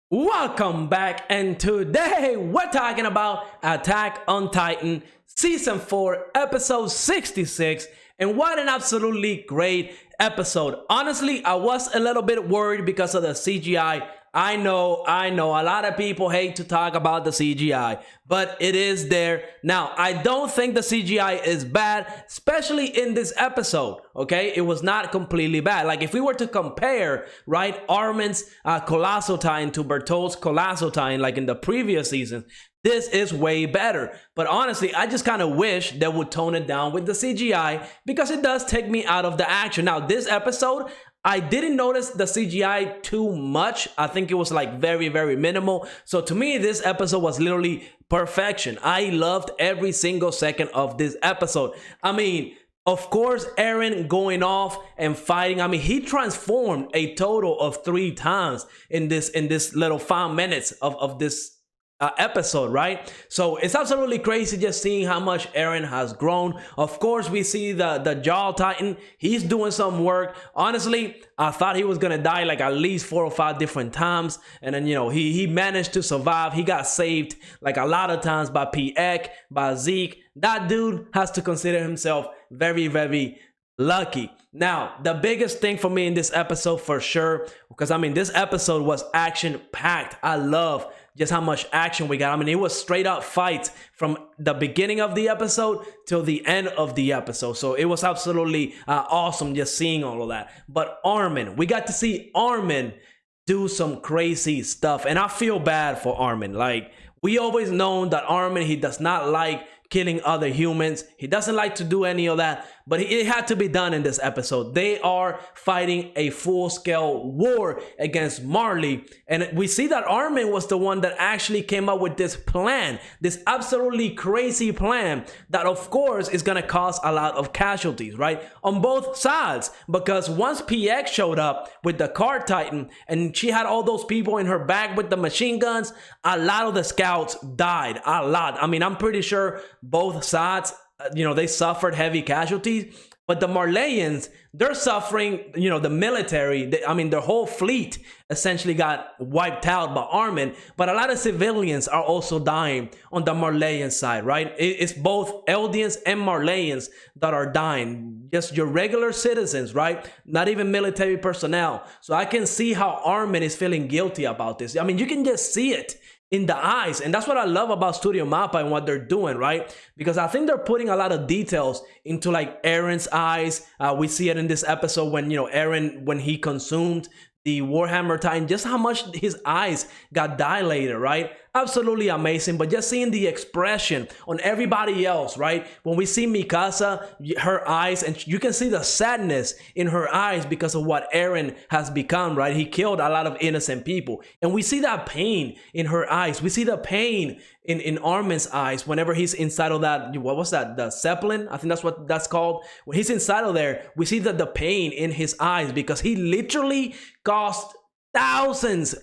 Welcome back, and today we're talking about Attack on Titan Season 4, Episode 66, and what an absolutely great episode. Honestly, I was a little bit worried because of the CGI. I know, a lot of people hate to talk about the CGI, but it is there. Now, I don't think the CGI is bad, especially in this episode, okay? It was not completely bad. Like, if we were to compare, right, Armin's Colossal Titan to Bertolt's Colossal Titan, like in the previous seasons, this is way better. But honestly, I just kind of wish they would tone it down with the CGI because it does take me out of the action. Now, this episode, I didn't notice the CGI too much. I think it was like very, very minimal. So to me, this episode was literally perfection. I loved every single second of this episode. I mean, of course, Eren going off and fighting. I mean, he transformed a total of 3 times in this little 5 minutes of this episode, right? So it's absolutely crazy just seeing how much Eren has grown. Of course, we see the Jaw Titan. He's doing some work. Honestly, I thought he was gonna die like at least 4 or 5 different times, and then he managed to survive. He got saved like a lot of times by Piek, by Zeke. That dude has to consider himself very, very lucky. Now, the biggest thing for me in this episode for sure, because I mean, this episode was action packed. I love just how much action we got. I mean, it was straight up fights from the beginning of the episode till the end of the episode. So it was absolutely awesome just seeing all of that. But Armin, we got to see Armin do some crazy stuff. And I feel bad for Armin. Like, we always known that Armin, he does not like killing other humans. He doesn't like to do any of that, but it had to be done in this episode. They are fighting a full-scale war against Marley, and we see that Armin was the one that actually came up with this plan, this absolutely crazy plan that of course is gonna cause a lot of casualties, right? On both sides, because once PX showed up with the Card Titan and she had all those people in her back with the machine guns, a lot of the scouts died, a lot. I mean, I'm pretty sure both sides, they suffered heavy casualties, but the Marleyans, they're suffering, the military, their whole fleet essentially got wiped out by Armin, but a lot of civilians are also dying on the Marleyan side, right? It's both Eldians and Marleyans that are dying, just your regular citizens, right? Not even military personnel. So I can see how Armin is feeling guilty about this. I mean, you can just see it in the eyes, and that's what I love about Studio Mappa and what they're doing, right? Because I think they're putting a lot of details into like Eren's eyes. We see it in this episode when Eren, when he consumed the Warhammer Titan, just how much his eyes got dilated, right? Absolutely amazing. But just seeing the expression on everybody else, right? When we see Mikasa, her eyes, and you can see the sadness in her eyes because of what Eren has become, right? He killed a lot of innocent people. And we see that pain in her eyes. We see the pain in Armin's eyes whenever he's inside of that, what was that? The Zeppelin? I think that's what that's called. When he's inside of there, we see the pain in his eyes because he literally caused thousands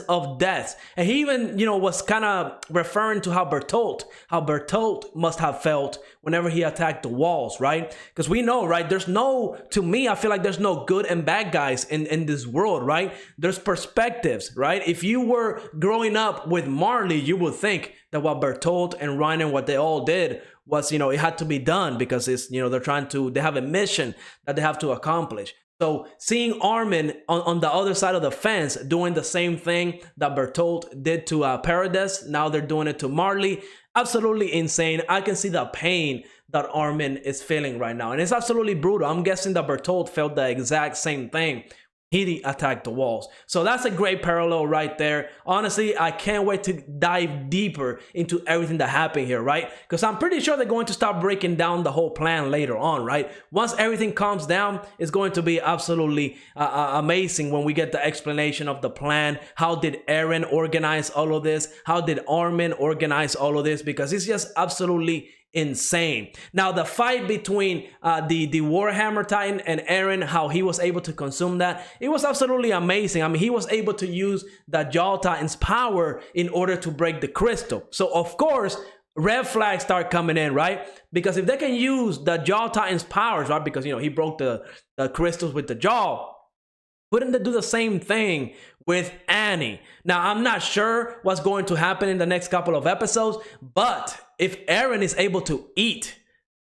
of deaths. And he even was kind of referring to how Bertolt must have felt whenever he attacked the walls, right? Because we know, right, to me, I feel like there's no good and bad guys in this world, right? There's perspectives, right? If you were growing up with Marley, you would think that what Bertolt and Reiner, what they all did was, it had to be done because it's, they have a mission that they have to accomplish. So seeing Armin on the other side of the fence doing the same thing that Bertolt did to Paradis, now they're doing it to Marley. Absolutely insane. I can see the pain that Armin is feeling right now. And it's absolutely brutal. I'm guessing that Bertolt felt the exact same thing. He attacked the walls. So that's a great parallel right there. Honestly, I can't wait to dive deeper into everything that happened here, right? Because I'm pretty sure they're going to start breaking down the whole plan later on, right? Once everything calms down, it's going to be absolutely amazing when we get the explanation of the plan. How did Eren organize all of this? How did Armin organize all of this? Because it's just absolutely insane. Now the fight between the Warhammer Titan and Eren, how he was able to consume that, it was absolutely amazing. I mean, he was able to use the Jaw Titan's power in order to break the crystal. So of course red flags start coming in, right? Because if they can use the Jaw Titan's powers, right, because he broke the crystals with the jaw, wouldn't they do the same thing with Annie. Now, I'm not sure what's going to happen in the next couple of episodes, but if Eren is able to eat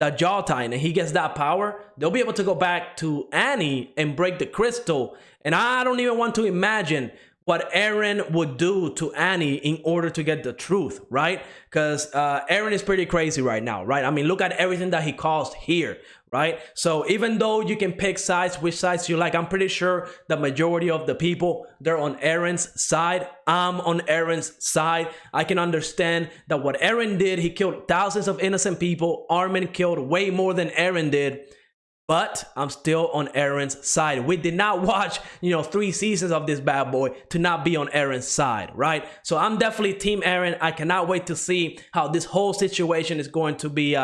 the jaw titan and he gets that power, they'll be able to go back to Annie and break the crystal. And I don't even want to imagine what Eren would do to Annie in order to get the truth, right? Because Eren is pretty crazy right now, right? I mean, look at everything that he caused here, right? So even though you can pick sides, which sides you like, I'm pretty sure the majority of the people, they're on Eren's side. I'm on Eren's side. I can understand that what Eren did, he killed thousands of innocent people. Armin killed way more than Eren did. But I'm still on Eren's side. We did not watch, 3 seasons of this bad boy to not be on Eren's side, right? So I'm definitely Team Eren. I cannot wait to see how this whole situation is going to be,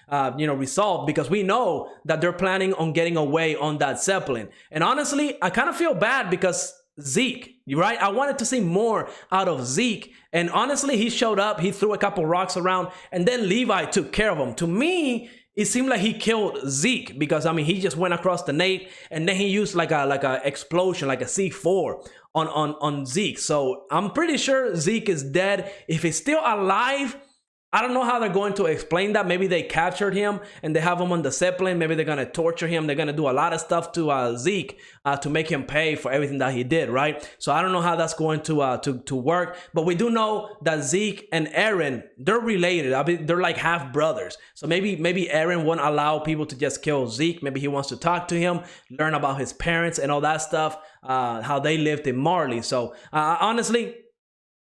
resolved, because we know that they're planning on getting away on that Zeppelin. And honestly, I kind of feel bad because Zeke, right? I wanted to see more out of Zeke. And honestly, he showed up, he threw a couple rocks around, and then Levi took care of him. To me, it seemed like he killed Zeke because, I mean, he just went across the nade and then he used like a explosion, like a C4 on Zeke. So I'm pretty sure Zeke is dead. If he's still alive, I don't know how they're going to explain that. Maybe they captured him and they have him on the Zeppelin. Maybe they're going to torture him. They're going to do a lot of stuff to Zeke to make him pay for everything that he did, right? So I don't know how that's going to work. But we do know that Zeke and Eren, they're related. I mean, they're like half brothers. So maybe Eren won't allow people to just kill Zeke. Maybe he wants to talk to him, learn about his parents and all that stuff, how they lived in Marley. So honestly,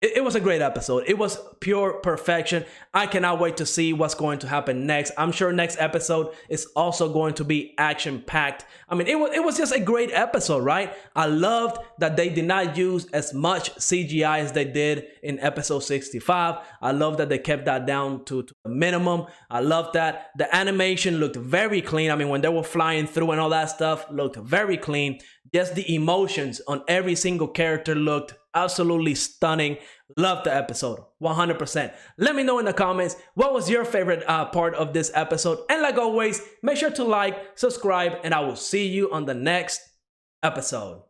it was a great episode. It was pure perfection. I cannot wait to see what's going to happen next. I'm sure next episode is also going to be action-packed. I mean, it was just a great episode, right? I loved that they did not use as much CGI as they did in episode 65. I love that they kept that down to a minimum. I love that the animation looked very clean. I mean, when they were flying through and all that stuff looked very clean. Just the emotions on every single character looked absolutely stunning. Love the episode 100%. Let me know in the comments what was your favorite part of this episode, and like always, make sure to like, subscribe, and I will see you on the next episode.